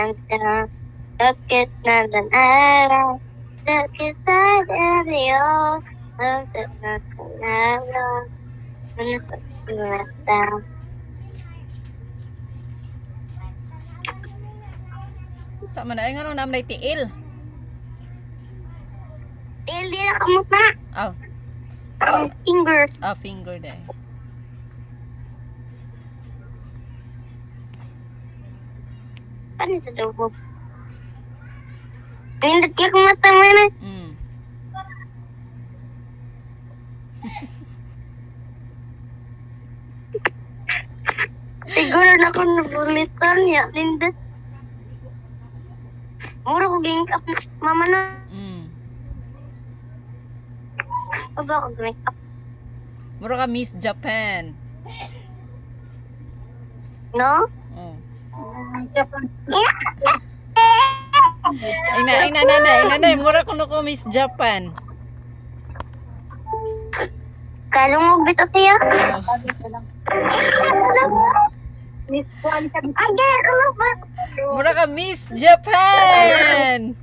Bakit na ng araw? Bakit tayo diyo? Bakit na kunalo? Ano sa mata? Sa man ay nga nung namlay tiil. Hindi na kamot na. Oh, Fingers. finger day. Paano sa dugo? Nindot ka kung mata mo na. Mm. Siguro na ako nabulitan niya. Nindot. Mura ko gingin up mama na. Mm. O ba ako gingin up? Mura ka Miss Japan. No? Oh. Japan. Ay nanay, mura ko ko Miss Japan. Kalungog bito siya. Oh. Agay, kalungog ba? Mura ka Miss Japan.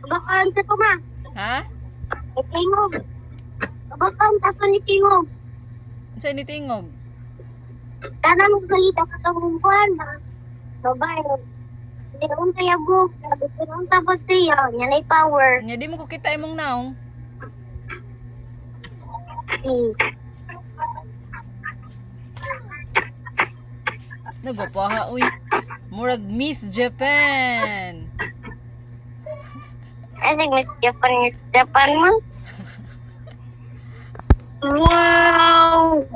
Bakaan ka pa ma. Ha? Tingog. Bakaan ka to ni Tingog. Sa ni tingog. Tanan mo salita ka itong buwan. Babae. Hindi naman kaya book. Sabi ko nang tapos siya. Yan ay power. Nya di mo ko kita imong naong. Nagapaha uy. Murag Miss Japan. Kasi Miss Japan mo. Wow!